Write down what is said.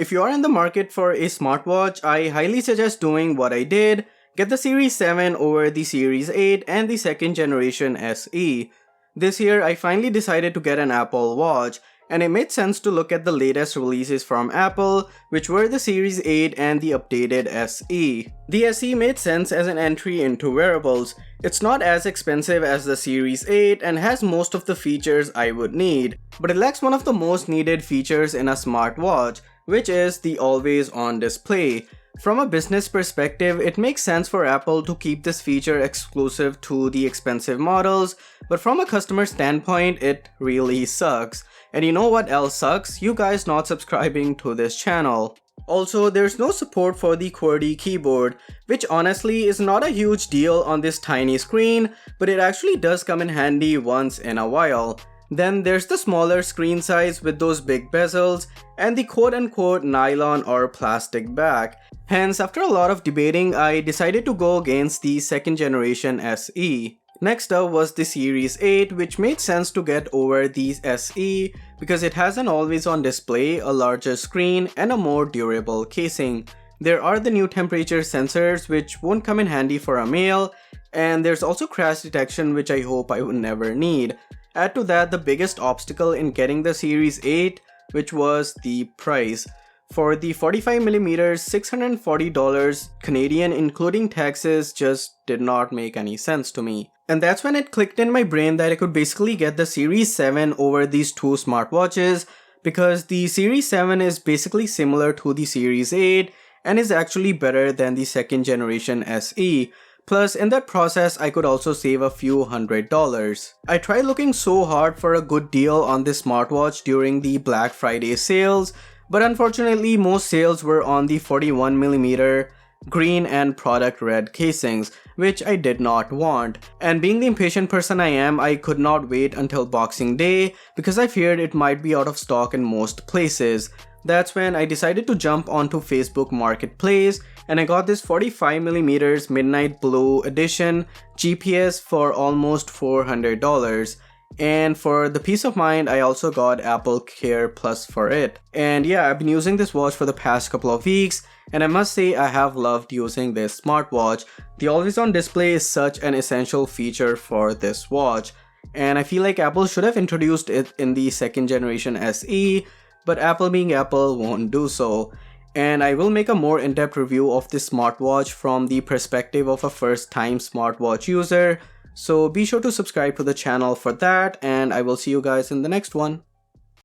If you are in the market for a smartwatch, I highly suggest doing what I did. Get the Series 7 over the Series 8 and the second generation SE. This year, I finally decided to get an Apple Watch, and it made sense to look at the latest releases from Apple, which were the Series 8 and the updated SE. The SE made sense as an entry into wearables. It's not as expensive as the Series 8 and has most of the features I would need, but it lacks one of the most needed features in a smartwatch, which is the always-on display. From a business perspective, it makes sense for Apple to keep this feature exclusive to the expensive models, but from a customer standpoint, it really sucks. And you know what else sucks? You guys not subscribing to this channel. Also, there's no support for the QWERTY keyboard, which honestly is not a huge deal on this tiny screen, but it actually does come in handy once in a while. Then there's the smaller screen size with those big bezels and the quote-unquote nylon or plastic back. Hence, after a lot of debating, I decided to go against the second generation SE. Next up was the Series 8, which made sense to get over the SE because it has an always-on display, a larger screen, and a more durable casing. There are the new temperature sensors, which won't come in handy for a male, and there's also crash detection, which I hope I would never need. Add to that the biggest obstacle in getting the Series 8, which was the price. For the 45mm, $640 Canadian including taxes just did not make any sense to me. And that's when it clicked in my brain that I could basically get the Series 7 over these two smartwatches, because the Series 7 is basically similar to the Series 8 and is actually better than the second generation SE. Plus, in that process, I could also save a few $100s. I tried looking so hard for a good deal on this smartwatch during the Black Friday sales, but unfortunately most sales were on the 41mm green and product red casings, which I did not want. And being the impatient person I am, I could not wait until Boxing Day because I feared it might be out of stock in most places. That's when I decided to jump onto Facebook Marketplace and I got this 45mm Midnight Blue Edition GPS for almost $400. And for the peace of mind, I also got Apple Care Plus for it. And yeah, I've been using this watch for the past couple of weeks, and I must say I have loved using this smartwatch. The always-on display is such an essential feature for this watch, and I feel like Apple should have introduced it in the second generation SE, but Apple being Apple won't do so. And I will make a more in-depth review of this smartwatch from the perspective of a first-time smartwatch user. So be sure to subscribe to the channel for that, and I will see you guys in the next one.